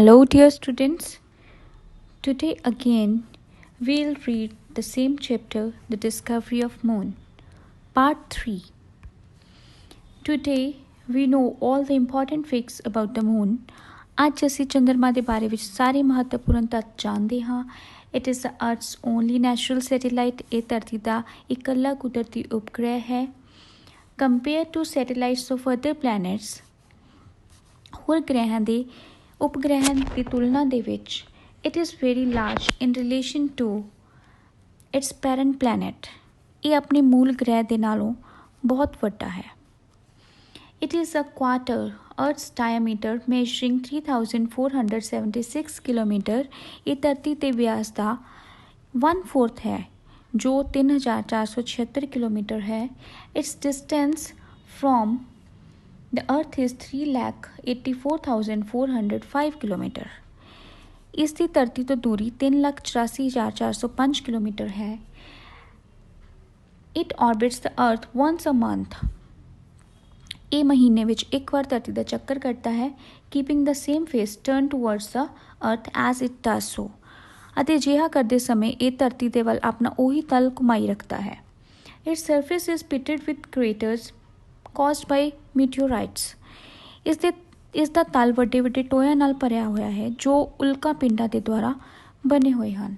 Hello, dear students. Today again we'll read the same chapter, The Discovery of Moon, Part 3. Today we know all the important facts about the moon. ਅੱਜ ਅਸੀਂ ਚੰਦਰਮਾ ਦੇ ਬਾਰੇ ਵਿੱਚ ਸਾਰੇ ਮਹੱਤਵਪੂਰਨ ਤੱਥ ਜਾਣਦੇ ਹਾਂ। It is the earth's only natural satellite. ਇਹ ਧਰਤੀ ਦਾ ਇਕੱਲਾ ਕੁਦਰਤੀ ਉਪਗ੍ਰਹਿ ਹੈ। Compare to satellites of other planets, ਹੋਰ ਗ੍ਰਹਿਾਂ ਦੇ ਉਪਗ੍ਰਹਿਾਂ ਦੀ ਤੁਲਨਾ ਦੇ ਵਿੱਚ it is very large in relation to its parent planet. ਇਹ ਆਪਣੇ ਮੂਲ ਗ੍ਰਹਿ ਦੇ ਨਾਲੋਂ ਬਹੁਤ ਵੱਡਾ ਹੈ। It is a quarter Earth's diameter measuring 3,476 kilometre. ਇਹ ਧਰਤੀ ਦੇ ਵਿਆਸ ਦਾ 1/4 ਹੈ ਜੋ 3,476 ਕਿਲੋਮੀਟਰ ਹੈ। Its distance from the Earth is 3,84,405 kilometre. ਇਸ ਦੀ ਧਰਤੀ ਤੋਂ ਦੂਰੀ 3,84,405 ਕਿਲੋਮੀਟਰ ਹੈ। It orbits the Earth once a month. ਇਹ ਮਹੀਨੇ ਵਿੱਚ ਇੱਕ ਵਾਰ ਧਰਤੀ ਦਾ ਚੱਕਰ ਕੱਟਦਾ ਹੈ। Keeping the same face turn towards the earth as it does ਸੋ। ਅਤੇ ਅਜਿਹਾ ਕਰਦੇ ਸਮੇਂ ਇਹ ਧਰਤੀ ਦੇ ਵੱਲ ਆਪਣਾ ਉਹੀ ਤਲ ਘੁਮਾਈ ਰੱਖਦਾ ਹੈ। ਇਟਸ ਸਰਫੇਸ ਇਜ਼ ਪਿਟਡ ਵਿਦ ਕ੍ਰੇਟਰਸ ਕਾਜ਼ਡ ਬਾਈ ਮੀਟੀਓਰਾਈਟਸ। ਇਸ ਦਾ ਤਲ ਵੱਡੇ ਵੱਡੇ ਟੋਇਆਂ ਨਾਲ ਭਰਿਆ ਹੋਇਆ ਹੈ ਜੋ ਉਲਕਾ ਪਿੰਡਾਂ ਦੇ ਦੁਆਰਾ ਬਣੇ ਹੋਏ ਹਨ।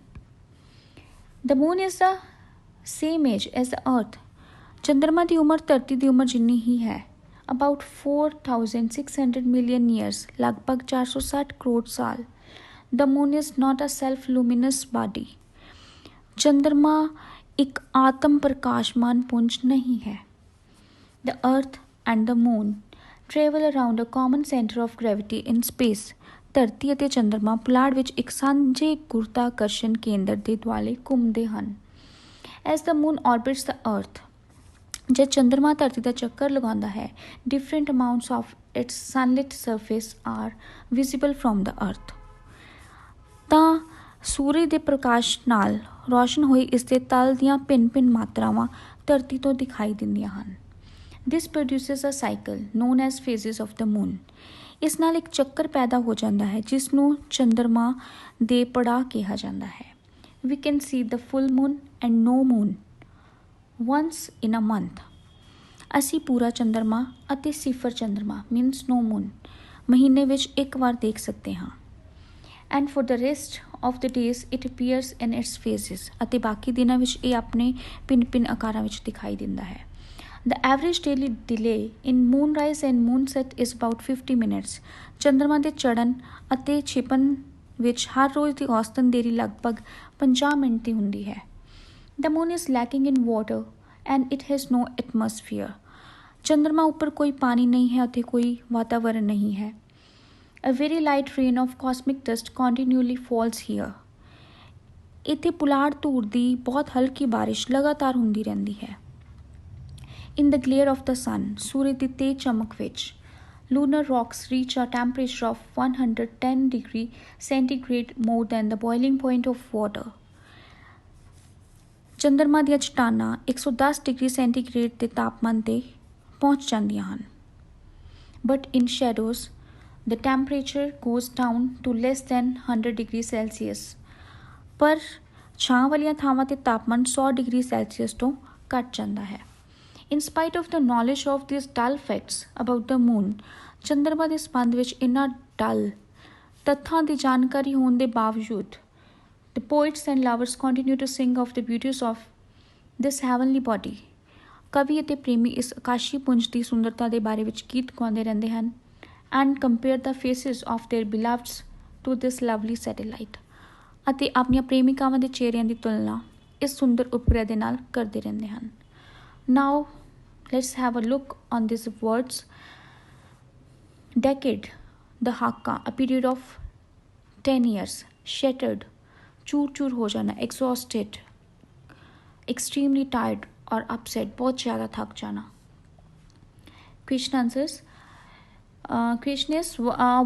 The moon is the same age as the earth. ਚੰਦਰਮਾ ਦੀ ਉਮਰ ਧਰਤੀ ਦੀ ਉਮਰ ਜਿੰਨੀ ਹੀ ਹੈ। About 4,600 million years, ਲਗਭਗ 460 ਕਰੋੜ ਸਾਲ। The moon is not a self-luminous body. ਚੰਦਰਮਾ ਇੱਕ ਆਤਮ ਪ੍ਰਕਾਸ਼ਮਾਨ ਪੁੰਜ ਨਹੀਂ ਹੈ। The earth and the moon travel around a common center of gravity in space. ਧਰਤੀ ਅਤੇ ਚੰਦਰਮਾ ਪੁਲਾੜ ਵਿੱਚ ਇੱਕ ਸਾਂਝੇ ਗੁਰਤਾਕਰਸ਼ਣ ਕੇਂਦਰ ਦੇ ਦੁਆਲੇ ਘੁੰਮਦੇ ਹਨ। As the moon orbits the earth, ਜਦ ਚੰਦਰਮਾ ਧਰਤੀ ਦਾ ਚੱਕਰ ਲਗਾਉਂਦਾ ਹੈ, different amounts of its sunlit surface are visible from the earth. ਤਾਂ ਸੂਰਜ ਦੇ ਪ੍ਰਕਾਸ਼ ਨਾਲ ਰੋਸ਼ਨ ਹੋਈ ਇਸ ਦੇ ਤਲ ਦੀਆਂ ਭਿੰਨ ਮਾਤਰਾਵਾਂ ਧਰਤੀ ਤੋਂ ਦਿਖਾਈ ਦਿੰਦੀਆਂ ਹਨ। This produces a cycle known as phases of the moon. ਇਸ ਨਾਲ ਇੱਕ ਚੱਕਰ ਪੈਦਾ ਹੋ ਜਾਂਦਾ ਹੈ ਜਿਸ ਨੂੰ ਚੰਦਰਮਾ ਦੇ ਪੜਾਅ ਕਿਹਾ ਜਾਂਦਾ ਹੈ। We can see the full moon and no moon once in a month. ਅਸੀਂ ਪੂਰਾ ਚੰਦਰਮਾ ਅਤੇ ਸਿਫਰ ਚੰਦਰਮਾ ਮੀਨਸ ਨੋ ਮੂਨ ਮਹੀਨੇ ਵਿੱਚ ਇੱਕ ਵਾਰ ਦੇਖ ਸਕਦੇ ਹਾਂ। And for the rest of the days it appears in its phases. ਅਤੇ ਬਾਕੀ ਦਿਨਾਂ ਵਿੱਚ ਇਹ ਆਪਣੇ ਭਿੰਨ ਆਕਾਰਾਂ ਵਿੱਚ ਦਿਖਾਈ ਦਿੰਦਾ ਹੈ। The average daily delay in moonrise and moonset is about 50 minutes. ਚੰਦਰਮਾ ਦੇ ਚੜ੍ਹਨ ਅਤੇ ਛਿਪਣ ਵਿੱਚ ਹਰ ਰੋਜ਼ ਦੀ ਔਸਤਨ ਦੇਰੀ ਲਗਭਗ 50 ਮਿੰਟ ਦੀ ਹੁੰਦੀ ਹੈ। The moon is lacking in water and it has no atmosphere. ਚੰਦਰਮਾ ਉੱਪਰ ਕੋਈ ਪਾਣੀ ਨਹੀਂ ਹੈ ਅਤੇ ਕੋਈ ਵਾਤਾਵਰਣ ਨਹੀਂ ਹੈ। A very light rain of cosmic dust continually falls here. ਇੱਥੇ ਪੁਲਾੜ ਧੂੜ ਦੀ ਬਹੁਤ ਹਲਕੀ ਬਾਰਿਸ਼ ਲਗਾਤਾਰ ਹੁੰਦੀ ਰਹਿੰਦੀ ਹੈ। In the glare of the sun, ਸੂਰਜ ਦੀ ਤੇਜ਼ ਚਮਕ ਵਿੱਚ lunar rocks reach a temperature of 110 degree centigrade more than the boiling point of water. ਚੰਦਰਮਾ ਦੀਆਂ ਚਟਾਨਾਂ 110 ਡਿਗਰੀ ਸੈਂਟੀਗ੍ਰੇਡ ਦੇ ਤਾਪਮਾਨ 'ਤੇ ਪਹੁੰਚ ਜਾਂਦੀਆਂ ਹਨ। But in shadows the temperature goes down to less than 100 degree Celsius. ਪਰ ਛਾਂ ਵਾਲੀਆਂ ਥਾਵਾਂ 'ਤੇ ਤਾਪਮਾਨ 100 ਡਿਗਰੀ ਸੈਲਸੀਅਸ ਤੋਂ ਘੱਟ ਜਾਂਦਾ ਹੈ। In spite of the knowledge of this dull facts about the moon, ਚੰਦਰਮਾ ਦੇ ਸੰਬੰਧ ਵਿੱਚ ਇਹਨਾਂ ਡਲ ਤੱਥਾਂ ਦੀ ਜਾਣਕਾਰੀ ਹੋਣ ਦੇ ਬਾਵਜੂਦ the poets and lovers continue to sing of the beauties of this heavenly body. ਕਵੀ ਅਤੇ ਪ੍ਰੇਮੀ ਇਸ ਆਕਾਸ਼ੀ ਪੁੰਜ ਦੀ ਸੁੰਦਰਤਾ ਦੇ ਬਾਰੇ ਵਿੱਚ ਗੀਤ ਗਾਉਂਦੇ ਰਹਿੰਦੇ ਹਨ and compare the faces of their beloveds to this lovely satellite. ਅਤੇ ਆਪਣੀਆਂ ਪ੍ਰੇਮਿਕਾਵਾਂ ਦੇ ਚਿਹਰਿਆਂ ਦੀ ਤੁਲਨਾ ਇਸ ਸੁੰਦਰ ਉਪਗ੍ਰਹਿ ਦੇ ਨਾਲ ਕਰਦੇ ਰਹਿੰਦੇ ਹਨ। Now let's have a look on these words. Decade, ਦਹਾਕਾ, a period of 10 years. Shattered, चूर हो जाना, exhausted, extremely tired और upset, बहुत ज़्यादा थक जाना। Question answers. Question is,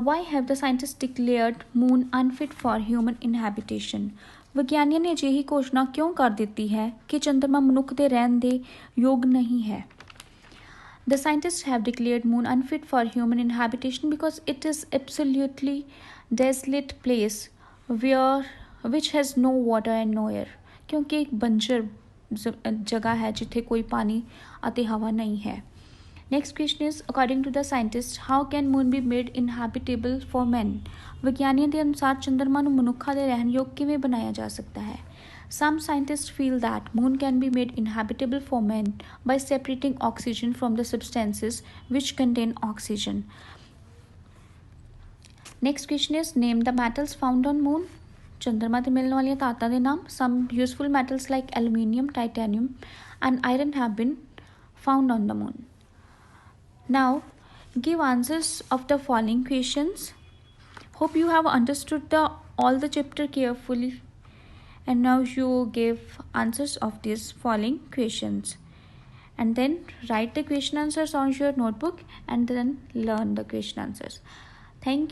why have the scientists declared moon unfit for human inhabitation? ਵਿਗਿਆਨੀਆਂ ਨੇ ਅਜਿਹੀ ਘੋਸ਼ਣਾ ਕਿਉਂ ਕਰ ਦਿੱਤੀ ਹੈ ਕਿ ਚੰਦਰਮਾ ਮਨੁੱਖ ਦੇ ਰਹਿਣ ਦੇ ਯੋਗ ਨਹੀਂ ਹੈ? The scientists have declared moon unfit for human inhabitation because it is absolutely desolate place which has no water and no air, क्योंकि एक बंजर जगह है जिथे कोई पानी ਅਤੇ हवा नहीं है. Next question is, according to the scientists, how can moon be made inhabitable for men? ਵਿਗਿਆਨੀਆਂ ਦੇ ਅਨੁਸਾਰ ਚੰਦਰਮਾ ਨੂੰ ਮਨੁੱਖਾਂ ਦੇ ਰਹਿਣ ਯੋਗ ਕਿਵੇਂ ਬਣਾਇਆ ਜਾ ਸਕਦਾ ਹੈ? Some scientists feel that moon can be made inhabitable for men by separating oxygen from the substances which contain oxygen. Next question is, name the metals found on moon. ਚੰਦਰਮਾ ਤੇ ਮਿਲਣ ਵਾਲੀਆਂ ਧਾਤਾਂ ਦੇ ਨਾਮ. Some useful metals like aluminium, titanium and iron have been found on the moon. Now give answers of the following questions. Hope you have understood all the chapter carefully, and now you give answers of these following questions, and then write the question answers on your notebook and then learn the question answers. Thank you.